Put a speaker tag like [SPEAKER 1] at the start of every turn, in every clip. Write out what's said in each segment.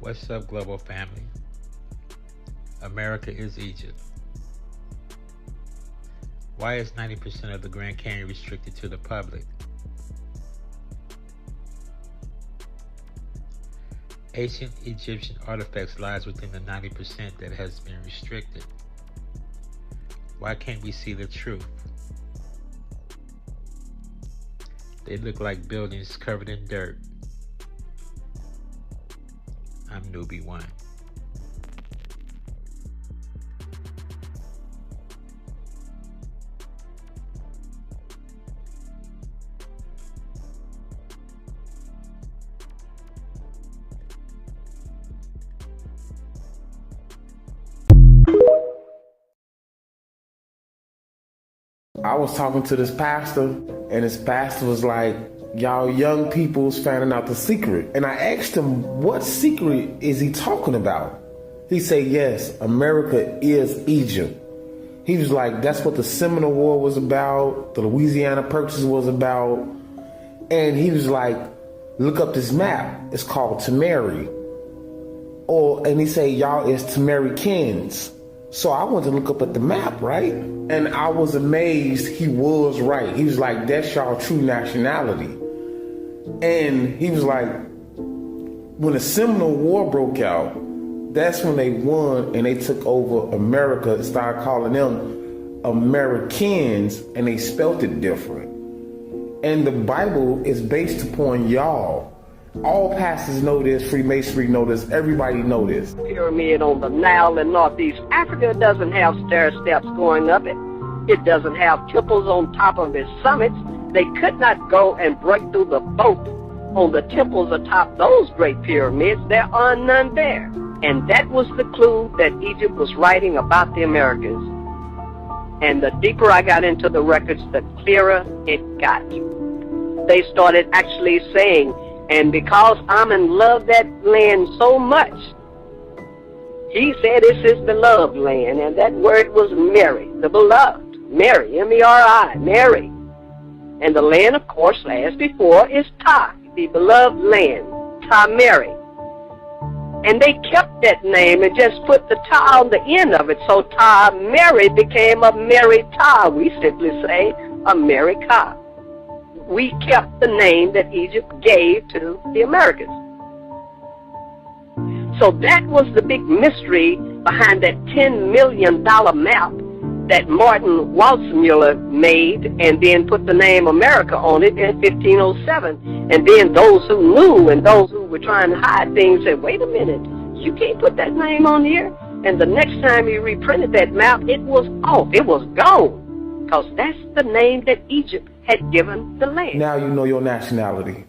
[SPEAKER 1] What's up, global family? America is Egypt. Why is 90% of the Grand Canyon restricted to the public? Ancient Egyptian artifacts lies within the 90% that has been restricted. Why can't we see the truth? They look like buildings covered in dirt. I'm Newbie One.
[SPEAKER 2] I was talking to this pastor, and this pastor was like, y'all young people's finding out the secret. And I asked him, what secret is he talking about? He said, yes, America is Egypt. He was like, that's what the Seminole War was about, the Louisiana Purchase was about. And he was like, look up this map. It's called Tamari. And he said, y'all, it's Tamarikans. So I went to look up at the map, right? And I was amazed he was right. He was like, that's y'all true nationality. And he was like, when the Seminole War broke out, that's when they won and they took over America and started calling them Americans, and they spelt it different. And the Bible is based upon y'all. All pastors know this, Freemasonry know this, everybody know this.
[SPEAKER 3] Pyramid on the Nile in Northeast Africa doesn't have stair steps going up it. It doesn't have temples on top of its summits. They could not go and break through the boat on the temples atop those great pyramids. There are none there. And that was the clue that Egypt was writing about the Americas. And the deeper I got into the records, the clearer it got. They started actually saying, and because Amen loved that land so much, he said it's his beloved land, and that word was Mary, the beloved. Mary, M-E-R-I, Mary. And the land, of course, as before, is Ta, the beloved land, Ta-Mary. And they kept that name and just put the Ta on the end of it, so Ta-Mary became a Mary Ta. We simply say America. We kept the name that Egypt gave to the Americas. So that was the big mystery behind that $10 million map that Martin Waldseemüller made and then put the name America on it in 1507. And then those who knew and those who were trying to hide things said, wait a minute, you can't put that name on here. And the next time he reprinted that map, it was off, it was gone. Because that's the name that Egypt had given the land.
[SPEAKER 2] Now you know your nationality.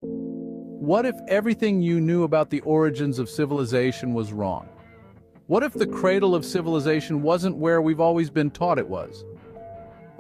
[SPEAKER 4] What if everything you knew about the origins of civilization was wrong? What if the cradle of civilization wasn't where we've always been taught it was?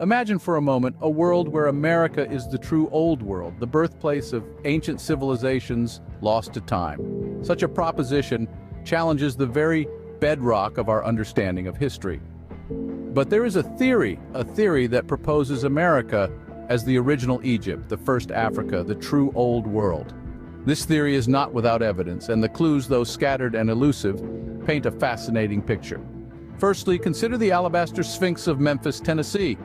[SPEAKER 4] Imagine for a moment a world where America is the true old world, the birthplace of ancient civilizations lost to time. Such a proposition challenges the very bedrock of our understanding of history. But there is a theory that proposes America as the original Egypt, the first Africa, the true old world. This theory is not without evidence, and the clues, though scattered and elusive, paint a fascinating picture. Firstly, consider the alabaster Sphinx of Memphis, Tennessee.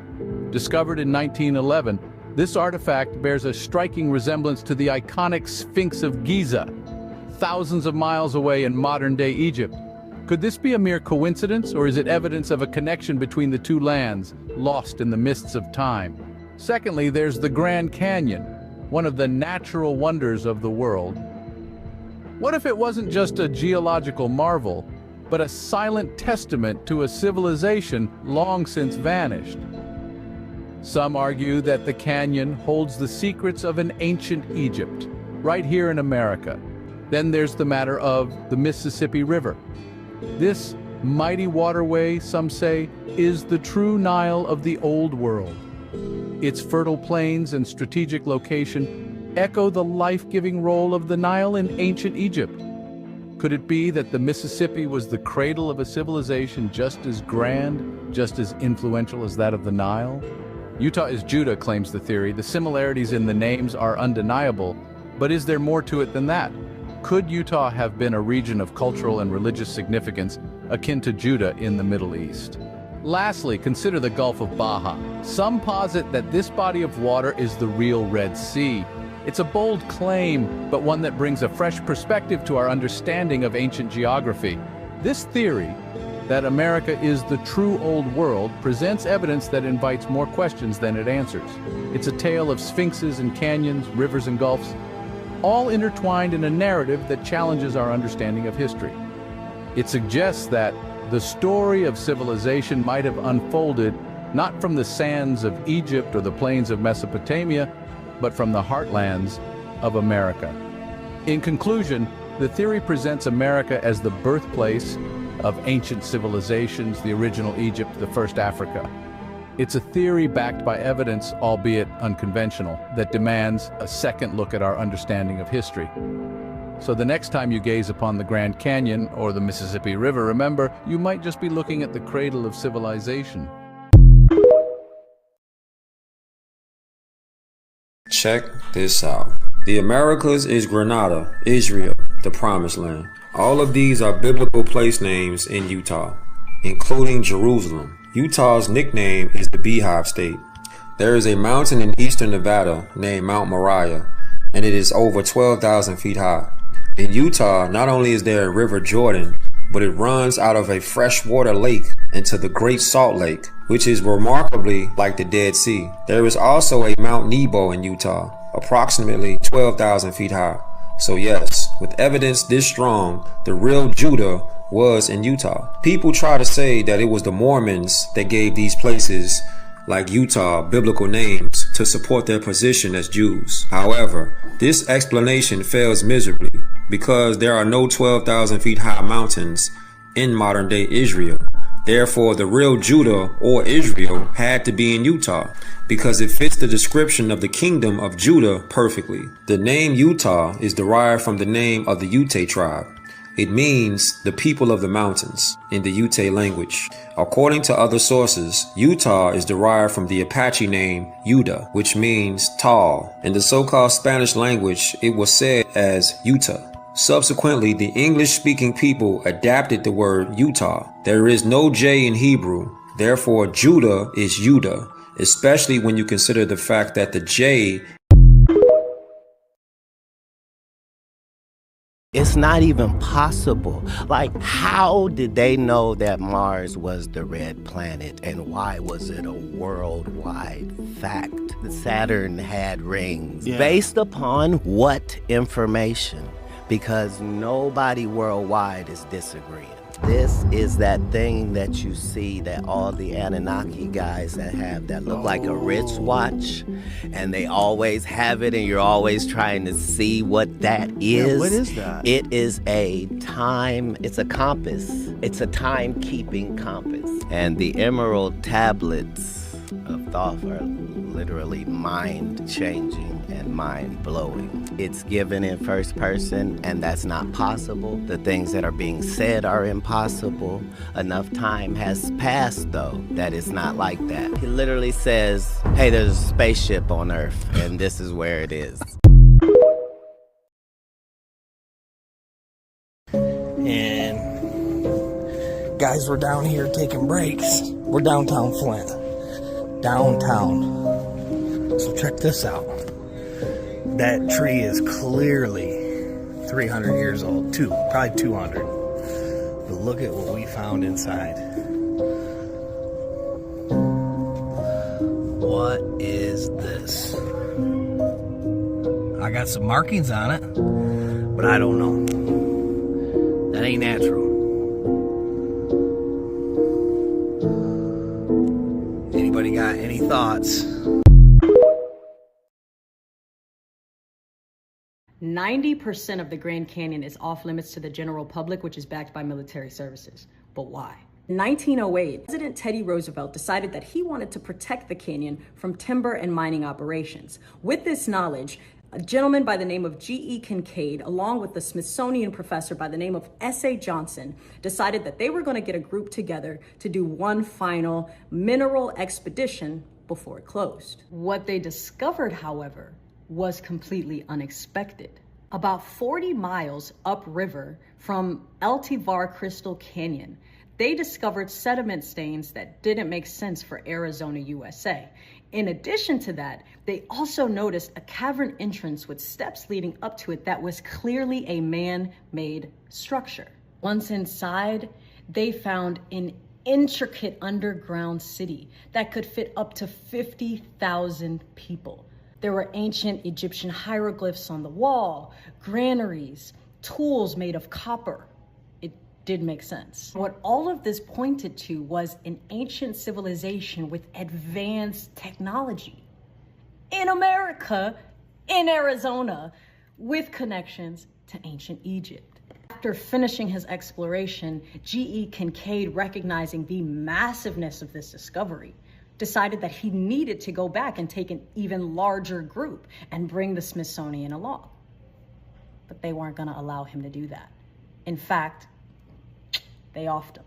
[SPEAKER 4] Discovered in 1911, this artifact bears a striking resemblance to the iconic Sphinx of Giza, thousands of miles away in modern-day Egypt. Could this be a mere coincidence, or is it evidence of a connection between the two lands, lost in the mists of time? Secondly, there's the Grand Canyon, one of the natural wonders of the world. What if it wasn't just a geological marvel, but a silent testament to a civilization long since vanished? Some argue that the canyon holds the secrets of an ancient Egypt, right here in America. Then there's the matter of the Mississippi River. This mighty waterway, some say, is the true Nile of the Old World. Its fertile plains and strategic location echo the life-giving role of the Nile in ancient Egypt. Could it be that the Mississippi was the cradle of a civilization just as grand, just as influential as that of the Nile? Utah is Judah, claims the theory. The similarities in the names are undeniable, but is there more to it than that? Could Utah have been a region of cultural and religious significance akin to Judah in the Middle East? Lastly, consider the Gulf of Baja. Some posit that this body of water is the real Red Sea. It's a bold claim, but one that brings a fresh perspective to our understanding of ancient geography. This theory, that America is the true old world, presents evidence that invites more questions than it answers. It's a tale of sphinxes and canyons, rivers and gulfs, all intertwined in a narrative that challenges our understanding of history. It suggests that the story of civilization might have unfolded not from the sands of Egypt or the plains of Mesopotamia, but from the heartlands of America. In conclusion, the theory presents America as the birthplace of ancient civilizations, the original Egypt, the first Africa. It's a theory backed by evidence, albeit unconventional, that demands a second look at our understanding of history. So the next time you gaze upon the Grand Canyon or the Mississippi River, remember, you might just be looking at the cradle of civilization.
[SPEAKER 5] Check this out. The Americas is Grenada, Israel, the Promised Land. All of these are biblical place names in Utah, including Jerusalem. Utah's nickname is the Beehive State. There is a mountain in eastern Nevada named Mount Moriah, and it is over 12,000 feet high. In Utah, not only is there a River Jordan, but it runs out of a freshwater lake into the Great Salt Lake, which is remarkably like the Dead Sea. There is also a Mount Nebo in Utah, approximately 12,000 feet high. So yes, with evidence this strong, the real Judah was in Utah. People try to say that it was the Mormons that gave these places like Utah biblical names to support their position as Jews. However, this explanation fails miserably because there are no 12,000 feet high mountains in modern day Israel. Therefore, the real Judah or Israel had to be in Utah because it fits the description of the kingdom of Judah perfectly. The name Utah is derived from the name of the Ute tribe. It means the people of the mountains in the Ute language. According to other sources, Utah is derived from the Apache name Yuda, which means tall. In the so-called Spanish language, it was said as Utah. Subsequently, the English-speaking people adapted the word Utah. There is no J in Hebrew, therefore Judah is Yuda, especially when you consider the fact that the J.
[SPEAKER 6] It's not even possible. Like, how did they know that Mars was the red planet, and why was it a worldwide fact? Saturn had rings. Yeah. Based upon what information? Because nobody worldwide is disagreeing. This is that thing that you see that all the Anunnaki guys that look like a wristwatch, and they always have it, and you're always trying to see what that is.
[SPEAKER 7] Yeah, what is that?
[SPEAKER 6] It is it's a compass. It's a time-keeping compass. And the emerald tablets of Thoth are literally mind-changing and mind-blowing. It's given in first person, and that's not possible. The things that are being said are impossible. Enough time has passed, though, that it's not like that. He literally says, hey, there's a spaceship on Earth, and this is where it is.
[SPEAKER 7] And guys, we're down here taking breaks. We're downtown Flint. Downtown. So check this out. That tree is clearly 300 years old, probably 200. But look at what we found inside. What is this? I got some markings on it, but I don't know. That ain't natural. Anybody got any thoughts?
[SPEAKER 8] 90% of the Grand Canyon is off limits to the general public, which is backed by military services. But why? In 1908, President Teddy Roosevelt decided that he wanted to protect the canyon from timber and mining operations. With this knowledge, a gentleman by the name of G.E. Kincaid, along with the Smithsonian professor by the name of S.A. Johnson, decided that they were going to get a group together to do one final mineral expedition, before it closed. What they discovered, however, was completely unexpected. About 40 miles upriver from El Tivar Crystal Canyon, they discovered sediment stains that didn't make sense for Arizona, USA. In addition to that, they also noticed a cavern entrance with steps leading up to it that was clearly a man-made structure. Once inside, they found an intricate underground city that could fit up to 50,000 people. There were ancient Egyptian hieroglyphs on the wall, granaries, tools made of copper. It did make sense. What all of this pointed to was an ancient civilization with advanced technology in America, in Arizona, with connections to ancient Egypt. After finishing his exploration, G.E. Kincaid, recognizing the massiveness of this discovery, decided that he needed to go back and take an even larger group and bring the Smithsonian along. But they weren't going to allow him to do that. In fact, they offed him.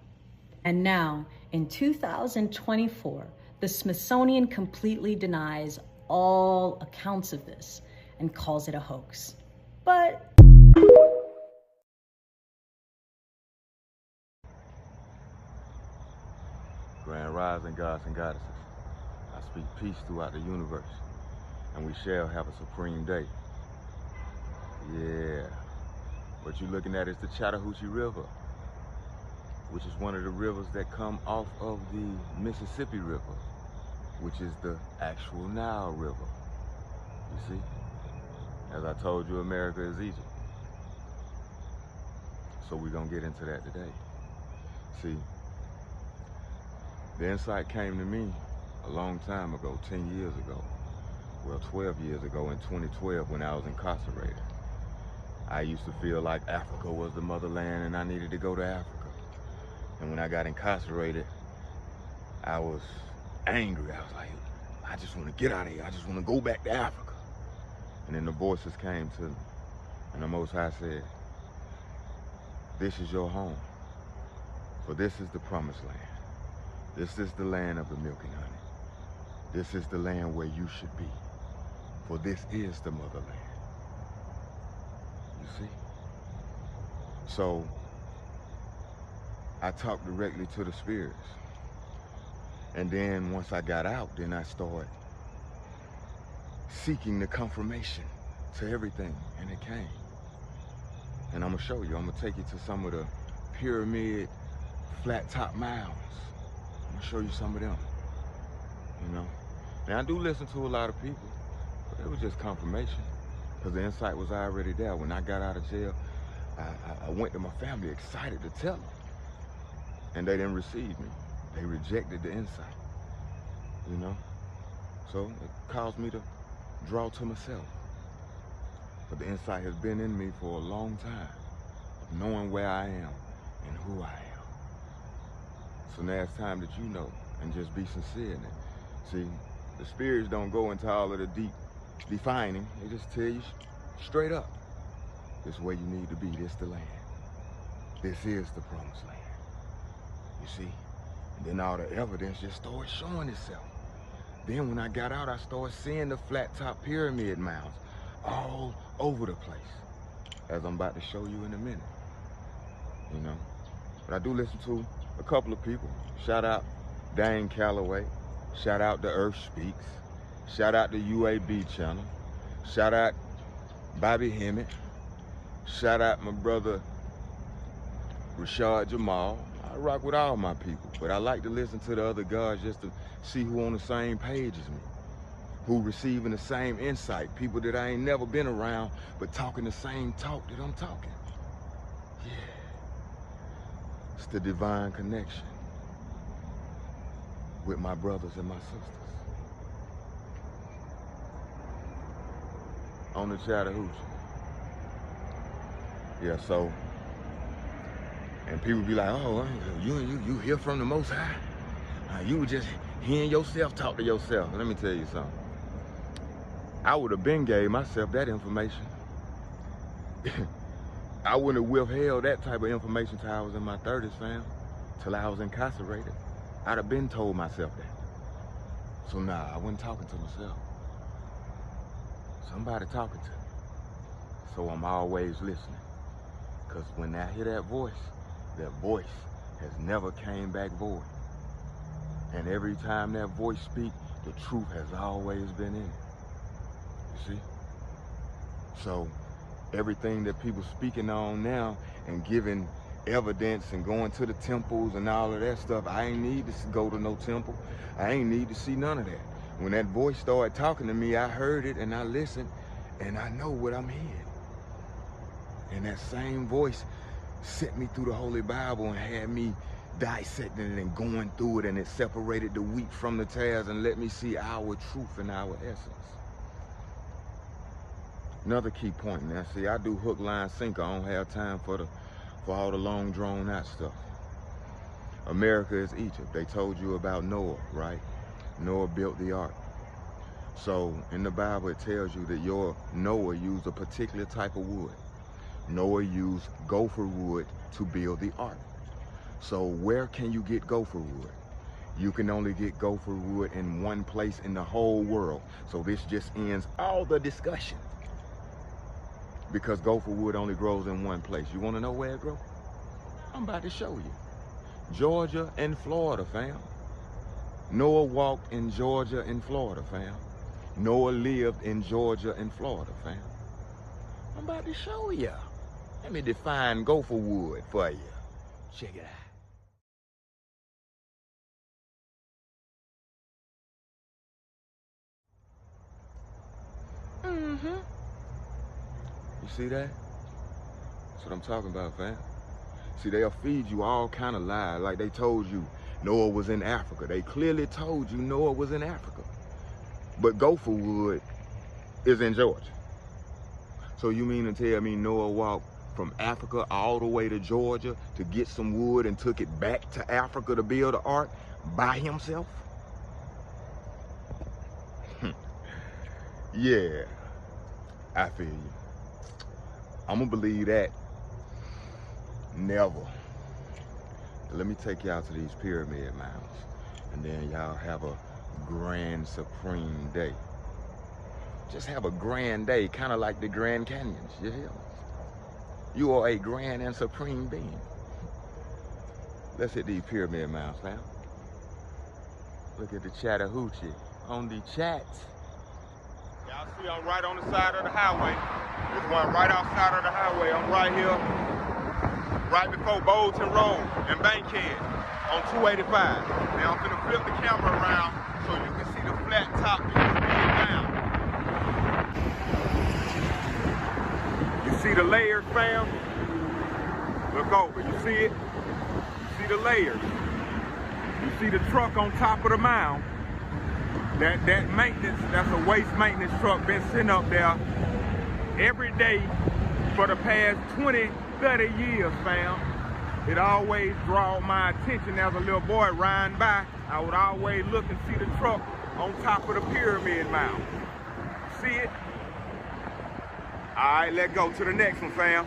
[SPEAKER 8] And now, in 2024, the Smithsonian completely denies all accounts of this and calls it a hoax. But
[SPEAKER 9] Grand rising gods and goddesses. I speak peace throughout the universe, and we shall have a supreme day. Yeah. What you're looking at is the Chattahoochee River, which is one of the rivers that come off of the Mississippi River, which is the actual Nile River. You see? As I told you, America is Egypt. So we're gonna get into that today. See, the insight came to me a long time ago, 10 years ago. Well, 12 years ago in 2012 when I was incarcerated. I used to feel like Africa was the motherland and I needed to go to Africa. And when I got incarcerated, I was angry. I was like, I just want to get out of here. I just want to go back to Africa. And then the voices came to me. And the Most High said, this is your home. For this is the promised land. This is the land of the milk and honey. This is the land where you should be. For this is the motherland. You see? So, I talked directly to the spirits. And then once I got out, then I started seeking the confirmation to everything, and it came. And I'm gonna show you, I'm gonna take you to some of the pyramid flat top mounds. I'm gonna show you some of them, you know? Now I do listen to a lot of people, but it was just confirmation, because the insight was already there. When I got out of jail, I went to my family excited to tell them, and they didn't receive me. They rejected the insight, you know? So it caused me to draw to myself. But the insight has been in me for a long time, of knowing where I am and who I am. So now it's time that you know, and just be sincere in it. See, the spirits don't go into all of the deep defining. They just tell you straight up, this is where you need to be, this the land. This is the promised land. You see? And then all the evidence just started showing itself. Then when I got out, I started seeing the flat top pyramid mounds all over the place, as I'm about to show you in a minute, you know? But I do listen to a couple of people. Shout out Dane Calloway. Shout out The Earth Speaks. Shout out the UAB channel. Shout out Bobby Hemmett. Shout out my brother Rashad Jamal. I rock with all my people, but I like to listen to the other gods just to see who on the same page as me, who receiving the same insight, people that I ain't never been around, but talking the same talk that I'm talking. Yeah. It's the divine connection with my brothers and my sisters on the Chattahoochee. Yeah, so, and people be like, oh, you hear from the Most High? You were just hearing yourself talk to yourself. Let me tell you something. I would have been gave myself that information. I wouldn't have withheld that type of information till I was in my 30s, fam. Till I was incarcerated. I'd have been told myself that. So nah, I wasn't talking to myself. Somebody talking to me. So I'm always listening. Because when I hear that voice has never came back void. And every time that voice speaks, the truth has always been in it. You see? So everything that people speaking on now and giving evidence and going to the temples and all of that stuff, I ain't need to go to no temple. I ain't need to see none of that. When that voice started talking to me, I heard it and I listened and I know what I'm hearing. And that same voice sent me through the Holy Bible and had me dissecting it and going through it, and it separated the wheat from the tares and let me see our truth and our essence. Another key point now, see, I do hook, line, sinker. I don't have time for all the long drawn out stuff. America is Egypt. They told you about Noah, right? Noah built the ark. So in the Bible it tells you that Noah used a particular type of wood. Noah used gopher wood to build the ark. So where can you get gopher wood? You can only get gopher wood in one place in the whole world. So this just ends all the discussion. Because gopher wood only grows in one place. You want to know where it grows? I'm about to show you. Georgia and Florida, fam. Noah walked in Georgia and Florida, fam. Noah lived in Georgia and Florida, fam. I'm about to show you. Let me define gopher wood for you. Check it out. You see that? That's what I'm talking about, fam. See, they'll feed you all kind of lies. Like they told you Noah was in Africa. They clearly told you Noah was in Africa. But gopher wood is in Georgia. So you mean to tell me Noah walked from Africa all the way to Georgia to get some wood and took it back to Africa to build the ark by himself? Yeah, I feel you. I'm gonna believe that. Never. Let me take y'all to these pyramid mounds, and then y'all have a grand supreme day. Just have a grand day, kind of like the Grand Canyons, you hear me? You are a grand and supreme being. Let's hit these pyramid mounds, fam. Look at the Chattahoochee on the chat. Y'all see I'm right on the side of the highway. There's one right outside of the highway. I'm right here, right before Bolton Road and Bankhead on 285. Now I'm gonna flip the camera around so you can see the flat top pyramid down. You see the layers, fam? Look over, you see it? You see the layers. You see the truck on top of the mound. That maintenance, that's a waste maintenance truck, been sitting up there every day for the past 20, 30 years, fam. It always draw my attention as a little boy riding by. I would always look and see the truck on top of the pyramid mound. See it? All right, let's go to the next one, fam.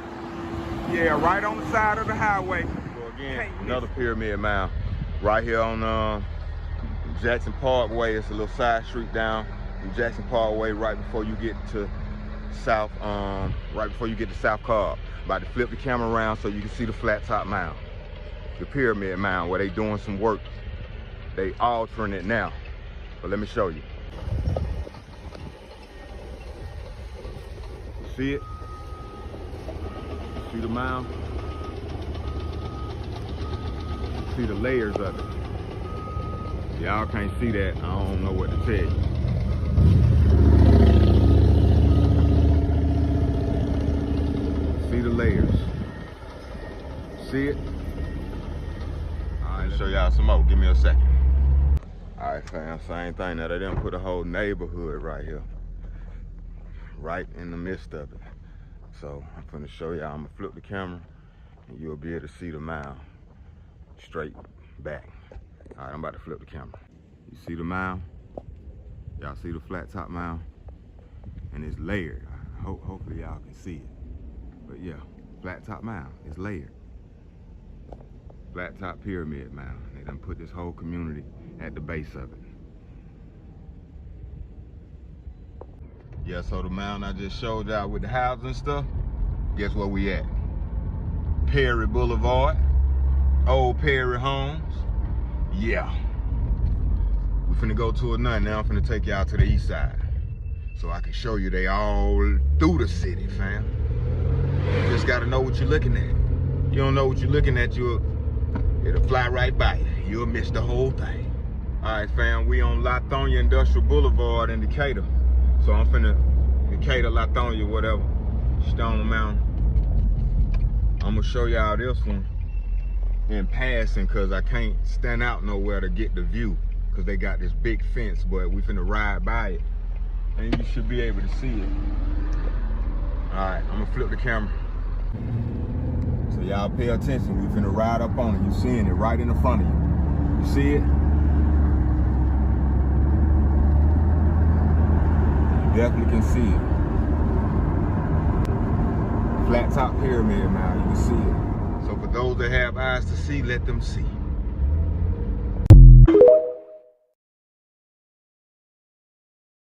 [SPEAKER 9] Yeah, right on the side of the highway. So again, another pyramid mound. Right here on Jackson Parkway. It's a little side street down from Jackson Parkway right before you get to South Cobb. About to flip the camera around so you can see the flat top mound. The pyramid mound where they doing some work. They altering it now. But let me show you. See it? See the mound? See the layers of it. Y'all can't see that. I don't know what to tell you. See the layers. See it? All right, show y'all some more. Give me a second. All right, fam, same thing. Now they done put a whole neighborhood right here. Right in the midst of it. So I'm finna show y'all. I'm gonna flip the camera and you'll be able to see the mound straight back. All right, I'm about to flip the camera. You see the mound? Y'all see the flat top mound? And it's layered. Hopefully y'all can see it. But yeah, flat top mound, it's layered. Flat top pyramid mound. They done put this whole community at the base of it. Yeah, so the mountain I just showed y'all with the houses and stuff, guess where we at? Perry Boulevard, Old Perry Homes. Yeah. We finna go to another now. I'm finna take y'all to the east side, so I can show you they all through the city, fam. You just gotta know what you're looking at. You don't know what you're looking at, it'll fly right by you. You'll miss the whole thing. All right, fam, we on Lithonia Industrial Boulevard in Decatur. So I'm finna, Decatur, Lithonia, whatever, Stone Mountain. I'm gonna show y'all this one in passing, cause I can't stand out nowhere to get the view, cause they got this big fence, but we finna ride by it, and you should be able to see it. All right, I'm gonna flip the camera. So y'all pay attention, we finna ride up on it. You seeing it right in the front of you. You see it? Definitely can see it. Flat top pyramid now, you can see it. So for those that have eyes to see, let them see.